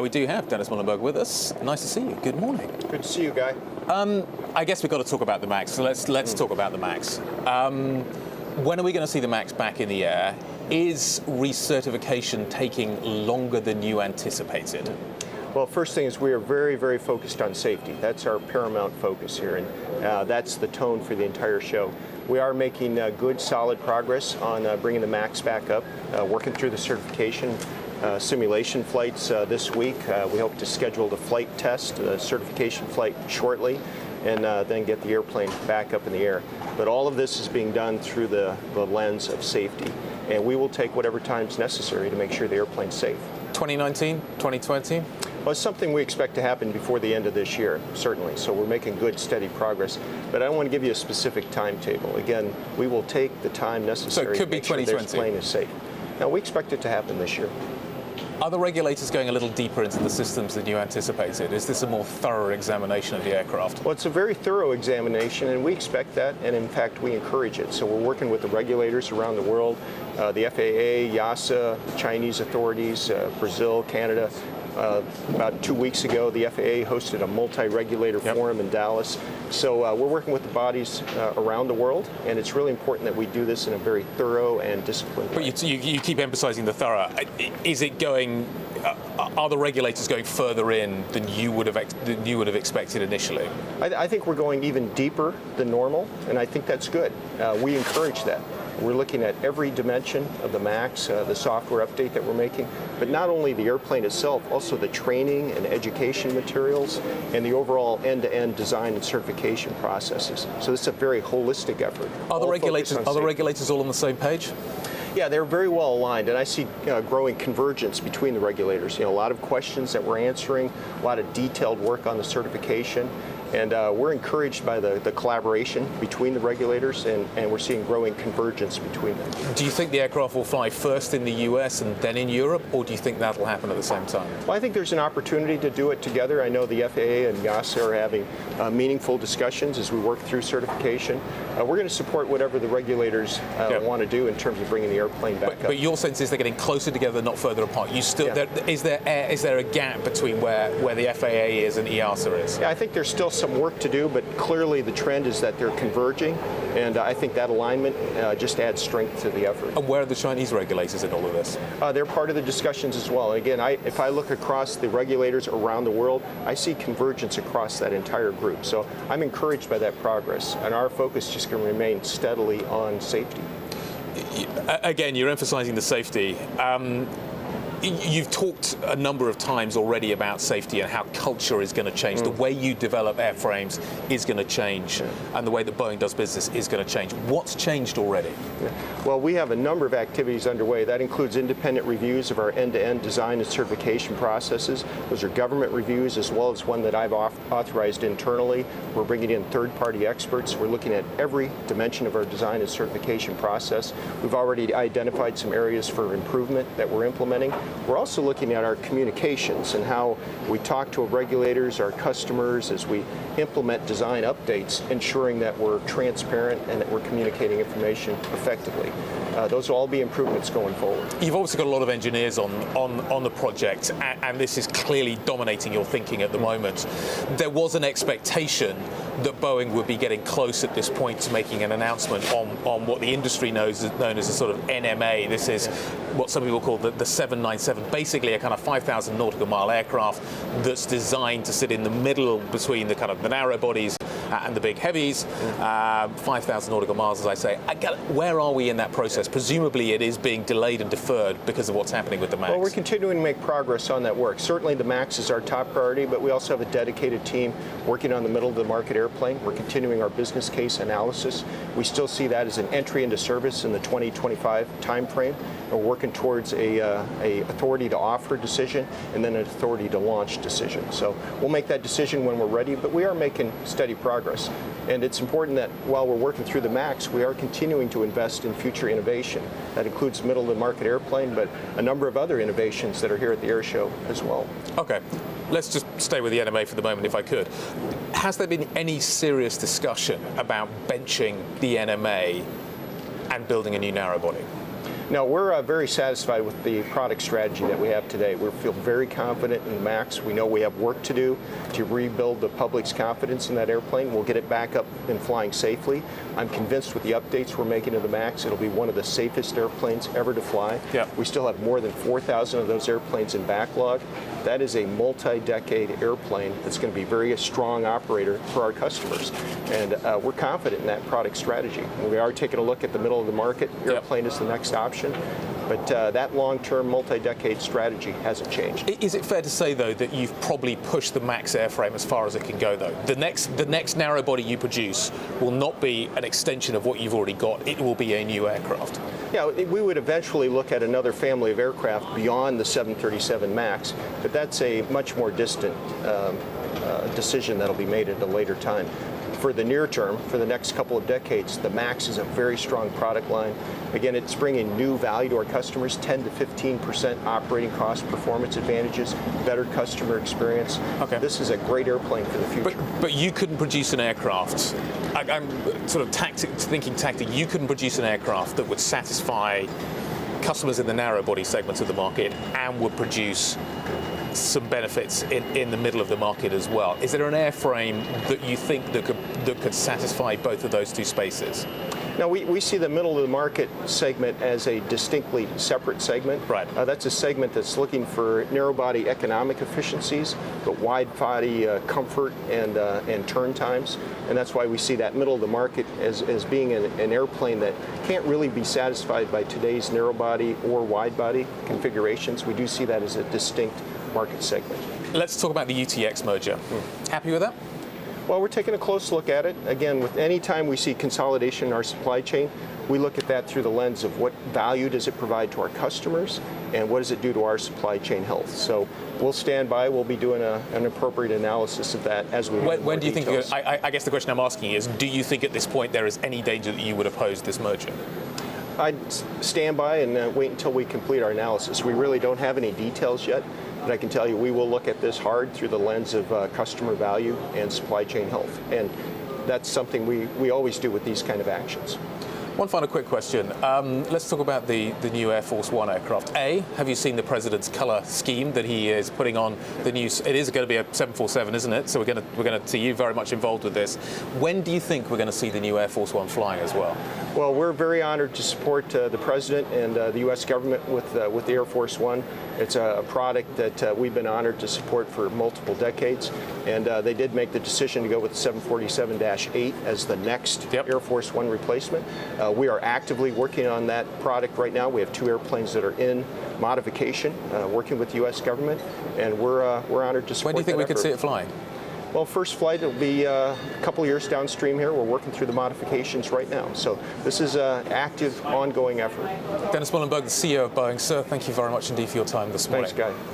We do have Dennis Muilenburg with us. Nice to see you. Good morning. Good to see you, Guy. I guess we've got to talk about the MAX. So let's talk about the MAX. When are we going to see the MAX back in the air? Is recertification taking longer than you anticipated? Well, first thing is we are very, very focused on safety. That's our paramount focus here, and that's the tone for the entire show. We are making good, solid progress on bringing the MAX back up, working through the certification simulation flights this week. We hope to schedule the flight test, the certification flight shortly, and then get the airplane back up in the air. But all of this is being done through the lens of safety, and we will take whatever time is necessary to make sure the airplane's safe. 2019, 2020? Well, it's something we expect to happen before the end of this year, certainly. So we're making good, steady progress. But I don't want to give you a specific timetable. Again, we will take the time necessary to make sure the airplane is safe. Now, we expect it to happen this year. Are the regulators going a little deeper into the systems than you anticipated? Is this a more thorough examination of the aircraft? Well, it's a very thorough examination, and we expect that, and in fact, we encourage it. So we're working with the regulators around the world, the FAA, EASA, Chinese authorities, Brazil, Canada. About 2 weeks ago, the FAA hosted a multi-regulator forum in Dallas. So we're working with the bodies around the world, and it's really important that we do this in a very thorough and disciplined way. But you keep emphasizing the thorough. Is it going? Are the regulators going further in than you would have expected initially? I think we're going even deeper than normal, and I think that's good. We encourage that. We're looking at every dimension of the MAX, the software update that we're making, but not only the airplane itself, also the training and education materials and the overall end-to-end design and certification processes. So this is a very holistic effort. Are the regulators all on the same page? Yeah, they're very well aligned, and I see growing convergence between the regulators. You know, a lot of questions that we're answering, a lot of detailed work on the certification, and we're encouraged by the collaboration between the regulators, and we're seeing growing convergence between them. Do you think the aircraft will fly first in the US and then in Europe, or do you think that'll happen at the same time? Well, I think there's an opportunity to do it together. I know the FAA and EASA are having meaningful discussions as we work through certification. We're going to support whatever the regulators want to do in terms of bringing the airplane back up. But your sense is they're getting closer together, not further apart. You still is there a gap between where the FAA is and EASA is? Yeah, I think there's still some work to do, but clearly the trend is that they're converging, and I think that alignment just adds strength to the effort. And where are the Chinese regulators in all of this? They're part of the discussions as well. And again, if I look across the regulators around the world, I see convergence across that entire group. So I'm encouraged by that progress, and our focus is just going to remain steadily on safety. Again, you're emphasizing the safety. You've talked a number of times already about safety and how culture is going to change. The way you develop airframes is going to change, and the way that Boeing does business is going to change. What's changed already? Well, we have a number of activities underway. That includes independent reviews of our end-to-end design and certification processes. Those are government reviews, as well as one that I've authorized internally. We're bringing in third-party experts. We're looking at every dimension of our design and certification process. We've already identified some areas for improvement that we're implementing. We're also looking at our communications and how we talk to our regulators, our customers, as we implement design updates, ensuring that we're transparent and that we're communicating information effectively. Those will all be improvements going forward. You've obviously got a lot of engineers on the project, and this is clearly dominating your thinking at the moment. There was an expectation that Boeing would be getting close at this point to making an announcement on what the industry knows known as a sort of NMA. This is what some people call the 797, basically a kind of 5,000 nautical mile aircraft that's designed to sit in the middle between the kind of the narrow bodies and the big heavies. 5,000 nautical miles, as I say. Where are we in that process? Presumably it is being delayed and deferred because of what's happening with the MAX. Well, we're continuing to make progress on that work. Certainly the MAX is our top priority, but we also have a dedicated team working on the middle of the market airplane. We're continuing our business case analysis. We still see that as an entry into service in the 2025 timeframe. We're working towards a authority to offer decision and then an authority to launch decision. So we'll make that decision when we're ready, but we are making steady progress. And it's important that while we're working through the MAX, we are continuing to invest in future innovation. That includes middle of the market airplane, but a number of other innovations that are here at the air show as well. Okay. Let's just stay with the NMA for the moment, if I could. Has there been any serious discussion about benching the NMA and building a new narrow body? No, we're very satisfied with the product strategy that we have today. We feel very confident in the MAX. We know we have work to do to rebuild the public's confidence in that airplane. We'll get it back up and flying safely. I'm convinced with the updates we're making to the MAX, it'll be one of the safest airplanes ever to fly. Yep. We still have more than 4,000 of those airplanes in backlog. That is a multi-decade airplane that's going to be a very strong operator for our customers. And we're confident in that product strategy. We are taking a look at the middle of the market. Airplane is the next option. But that long-term, multi-decade strategy hasn't changed. Is it fair to say, though, that you've probably pushed the MAX airframe as far as it can go, though? The next narrow body you produce will not be an extension of what you've already got. It will be a new aircraft. Yeah, we would eventually look at another family of aircraft beyond the 737 MAX, but that's a much more distant decision that'll be made at a later time. For the near term, for the next couple of decades, the MAX is a very strong product line. Again, it's bringing new value to our customers, 10 to 15% operating cost performance advantages, better customer experience. Okay. This is a great airplane for the future. But you couldn't produce an aircraft. I'm sort of thinking tactic. You couldn't produce an aircraft that would satisfy customers in the narrow body segments of the market and would produce some benefits in the middle of the market as well. Is there an airframe that you think that could satisfy both of those two spaces? Now, we see the middle of the market segment as a distinctly separate segment. Right. That's a segment that's looking for narrow-body economic efficiencies, but wide-body comfort and turn times. And that's why we see that middle of the market as being an airplane that can't really be satisfied by today's narrow-body or wide-body configurations. We do see that as a distinct market segment. Let's talk about the UTX merger. Happy with that? Well, we're taking a close look at it. Again, with any time we see consolidation in our supply chain, we look at that through the lens of what value does it provide to our customers and what does it do to our supply chain health. So we'll stand by. We'll be doing an appropriate analysis of that as we When do you think, I guess the question I'm asking is, do you think at this point there is any danger that you would oppose this merger? I'd stand by and wait until we complete our analysis. We really don't have any details yet, but I can tell you we will look at this hard through the lens of customer value and supply chain health. And that's something we always do with these kind of actions. One final quick question. Let's talk about the new Air Force One aircraft. A, have you seen the president's color scheme that he is putting on the new? It is going to be a 747, isn't it? So we're going to see you very much involved with this. When do you think we're going to see the new Air Force One flying as well? Well, we're very honored to support the president and the U.S. government with the Air Force One. It's a product that we've been honored to support for multiple decades, and they did make the decision to go with the 747-8 as the next Air Force One replacement. We are actively working on that product right now. We have 2 airplanes that are in modification, working with the U.S. government, and we're honored to support. When do you think we could see it flying? Well, first flight will be a couple years downstream here. We're working through the modifications right now. So this is an active, ongoing effort. Dennis Muilenburg, the CEO of Boeing. Sir, thank you very much indeed for your time this morning. Thanks, Guy.